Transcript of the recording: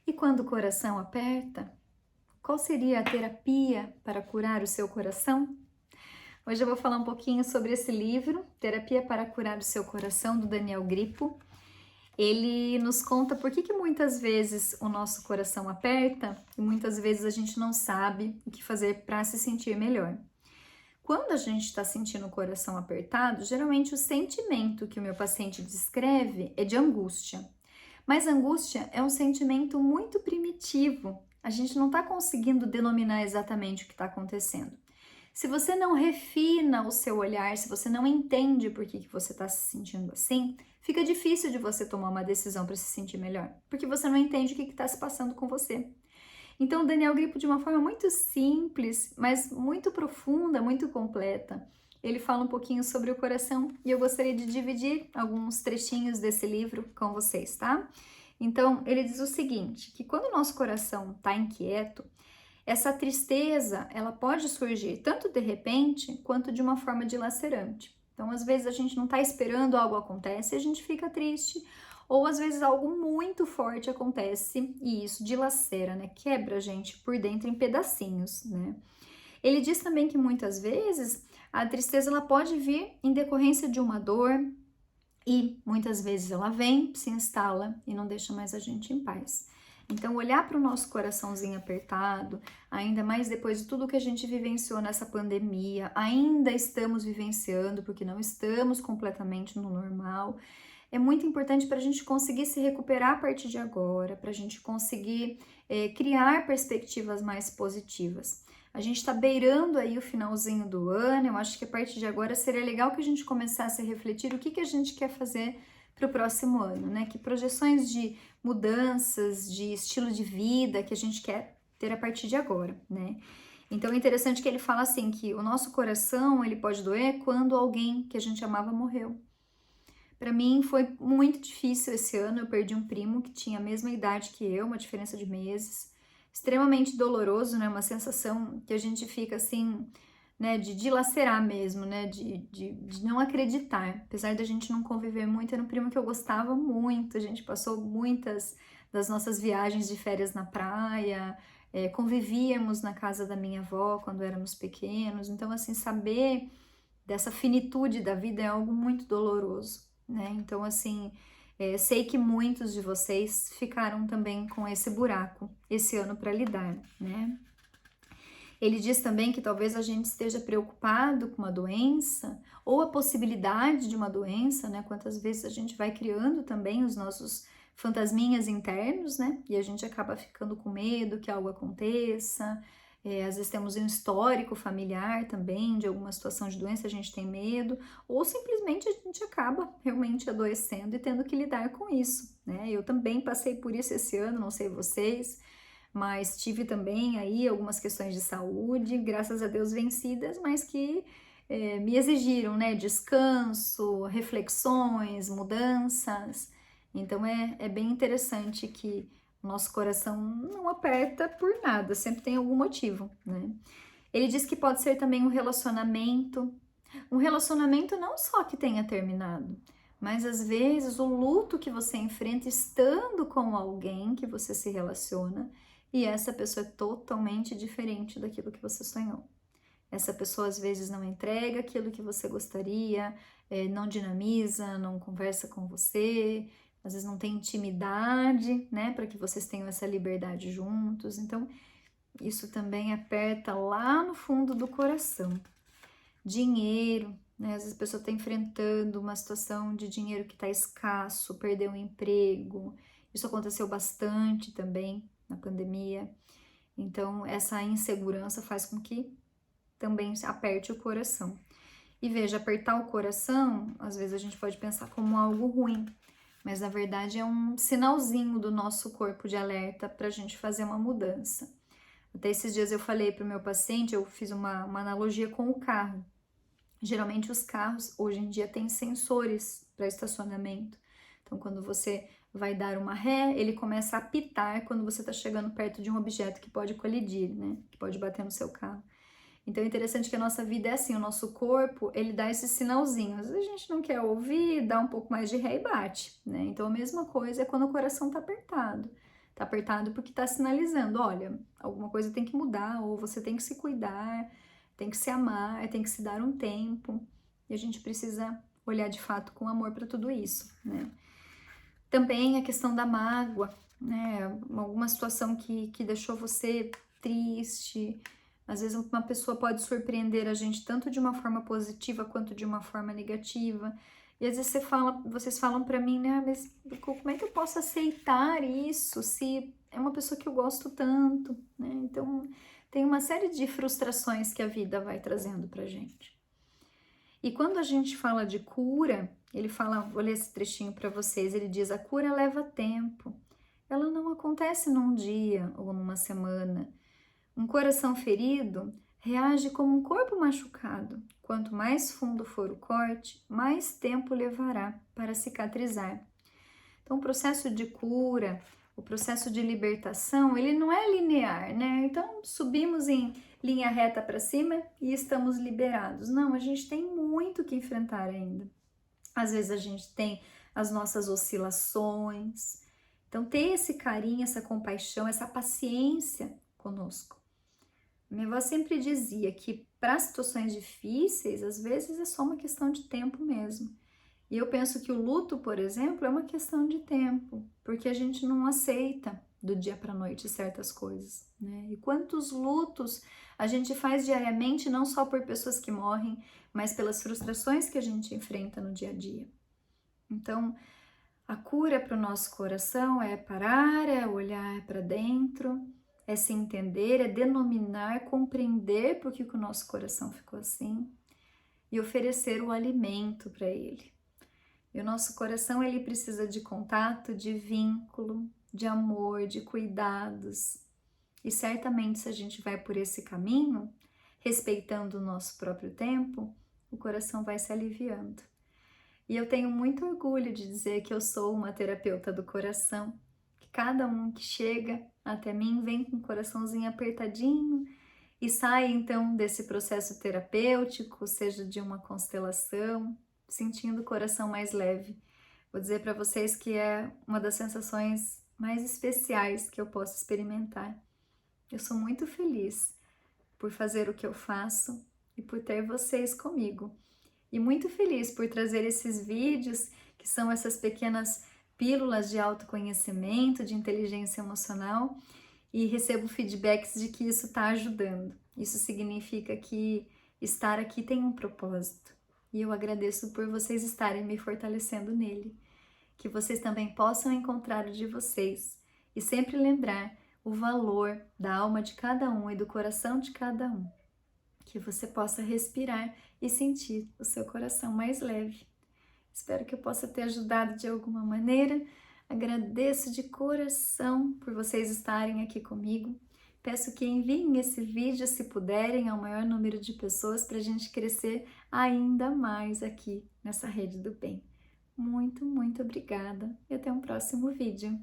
E quando o coração aperta, qual seria a terapia para curar o seu coração? Hoje eu vou falar um pouquinho sobre esse livro, Terapia para Curar o Seu Coração, do Daniel Grippo. Ele nos conta por que muitas vezes o nosso coração aperta e muitas vezes a gente não sabe o que fazer para se sentir melhor. Quando a gente está sentindo o coração apertado, geralmente o sentimento que o meu paciente descreve é de angústia. Mas angústia é um sentimento muito primitivo. A gente não está conseguindo denominar exatamente o que está acontecendo. Se você não refina o seu olhar, se você não entende por que você está se sentindo assim, fica difícil de você tomar uma decisão para se sentir melhor, porque você não entende o que está se passando com você. Então, o Daniel Grippo, de uma forma muito simples, mas muito profunda, muito completa, ele fala um pouquinho sobre o coração e eu gostaria de dividir alguns trechinhos desse livro com vocês, tá? Então, ele diz o seguinte, que quando o nosso coração está inquieto, essa tristeza, ela pode surgir tanto de repente, quanto de uma forma dilacerante. Então, às vezes a gente não está esperando algo acontece e a gente fica triste, ou às vezes algo muito forte acontece e isso dilacera, né? Quebra a gente por dentro em pedacinhos, né? Ele diz também que muitas vezes a tristeza ela pode vir em decorrência de uma dor e muitas vezes ela vem, se instala e não deixa mais a gente em paz. Então, olhar para o nosso coraçãozinho apertado, ainda mais depois de tudo que a gente vivenciou nessa pandemia, ainda estamos vivenciando, porque não estamos completamente no normal, é muito importante para a gente conseguir se recuperar a partir de agora, para a gente conseguir criar perspectivas mais positivas. A gente está beirando aí o finalzinho do ano, eu acho que a partir de agora seria legal que a gente começasse a refletir o que a gente quer fazer para o próximo ano, né? Que projeções de mudanças, de estilo de vida que a gente quer ter a partir de agora, né? Então é interessante que ele fala assim, que o nosso coração, ele pode doer quando alguém que a gente amava morreu. Para mim foi muito difícil esse ano, eu perdi um primo que tinha a mesma idade que eu, uma diferença de meses, extremamente doloroso, né? Uma sensação que a gente fica assim, né, de dilacerar mesmo, né, de não acreditar. Apesar da gente não conviver muito, era um primo que eu gostava muito, a gente passou muitas das nossas viagens de férias na praia, convivíamos na casa da minha avó quando éramos pequenos, então assim, saber dessa finitude da vida é algo muito doloroso, né, então assim, sei que muitos de vocês ficaram também com esse buraco esse ano para lidar, né. Ele diz também que talvez a gente esteja preocupado com uma doença ou a possibilidade de uma doença, né? Quantas vezes a gente vai criando também os nossos fantasminhas internos, né? E a gente acaba ficando com medo que algo aconteça. Às vezes temos um histórico familiar também de alguma situação de doença, a gente tem medo, ou simplesmente a gente acaba realmente adoecendo e tendo que lidar com isso, né? Eu também passei por isso esse ano, não sei vocês, mas tive também aí algumas questões de saúde, graças a Deus vencidas, mas que me exigiram, né, descanso, reflexões, mudanças. Então é bem interessante que o nosso coração não aperta por nada, sempre tem algum motivo, né? Ele diz que pode ser também um relacionamento não só que tenha terminado, mas às vezes o luto que você enfrenta estando com alguém que você se relaciona e essa pessoa é totalmente diferente daquilo que você sonhou. Essa pessoa às vezes não entrega aquilo que você gostaria, não dinamiza, não conversa com você, às vezes não tem intimidade, né, para que vocês tenham essa liberdade juntos. Então, isso também aperta lá no fundo do coração. Dinheiro, né? Às vezes a pessoa está enfrentando uma situação de dinheiro que está escasso, perdeu o emprego. Isso aconteceu bastante também na pandemia. Então, essa insegurança faz com que também aperte o coração. E veja, apertar o coração, às vezes a gente pode pensar como algo ruim, mas na verdade é um sinalzinho do nosso corpo de alerta para a gente fazer uma mudança. Até esses dias eu falei para o meu paciente, eu fiz uma analogia com o carro. Geralmente os carros hoje em dia têm sensores para estacionamento. Então, quando você vai dar uma ré, ele começa a apitar quando você está chegando perto de um objeto que pode colidir, né? Que pode bater no seu carro. Então é interessante que a nossa vida é assim, o nosso corpo, ele dá esses sinalzinhos. Às vezes a gente não quer ouvir, dá um pouco mais de ré e bate, né? Então a mesma coisa é quando o coração está apertado. Tá apertado porque tá sinalizando, olha, alguma coisa tem que mudar, ou você tem que se cuidar, tem que se amar, tem que se dar um tempo. E a gente precisa olhar de fato com amor para tudo isso, né? Também a questão da mágoa, né? Alguma situação que deixou você triste. Às vezes uma pessoa pode surpreender a gente tanto de uma forma positiva quanto de uma forma negativa. E às vezes vocês falam para mim, né? Mas como é que eu posso aceitar isso se é uma pessoa que eu gosto tanto, né? Então tem uma série de frustrações que a vida vai trazendo pra gente. E quando a gente fala de cura, ele fala, vou ler esse trechinho para vocês, ele diz: a cura leva tempo. Ela não acontece num dia ou numa semana. Um coração ferido reage como um corpo machucado. Quanto mais fundo for o corte, mais tempo levará para cicatrizar. Então, o processo de cura, o processo de libertação, ele não é linear, né? Então, subimos em linha reta para cima e estamos liberados. Não, a gente tem muito que enfrentar ainda. Às vezes a gente tem as nossas oscilações. Então, ter esse carinho, essa compaixão, essa paciência conosco. Minha avó sempre dizia que para situações difíceis, às vezes é só uma questão de tempo mesmo. E eu penso que o luto, por exemplo, é uma questão de tempo, porque a gente não aceita do dia para a noite certas coisas, né? E quantos lutos a gente faz diariamente, não só por pessoas que morrem, mas pelas frustrações que a gente enfrenta no dia a dia. Então, a cura para o nosso coração é parar, é olhar para dentro, é se entender, é denominar, compreender por que o nosso coração ficou assim e oferecer o alimento para ele. E o nosso coração, ele precisa de contato, de vínculo, de amor, de cuidados. E certamente, se a gente vai por esse caminho, respeitando o nosso próprio tempo, o coração vai se aliviando. E eu tenho muito orgulho de dizer que eu sou uma terapeuta do coração, que cada um que chega até mim vem com o coraçãozinho apertadinho e sai então desse processo terapêutico, seja de uma constelação, sentindo o coração mais leve. Vou dizer para vocês que é uma das sensações mais especiais que eu posso experimentar. Eu sou muito feliz por fazer o que eu faço e por ter vocês comigo. E muito feliz por trazer esses vídeos, que são essas pequenas pílulas de autoconhecimento, de inteligência emocional, e recebo feedbacks de que isso está ajudando. Isso significa que estar aqui tem um propósito. E eu agradeço por vocês estarem me fortalecendo nele. Que vocês também possam encontrar o de vocês e sempre lembrar o valor da alma de cada um e do coração de cada um. Que você possa respirar e sentir o seu coração mais leve. Espero que eu possa ter ajudado de alguma maneira. Agradeço de coração por vocês estarem aqui comigo. Peço que enviem esse vídeo, se puderem, ao maior número de pessoas para a gente crescer ainda mais aqui nessa rede do bem. Muito, muito obrigada e até um próximo vídeo.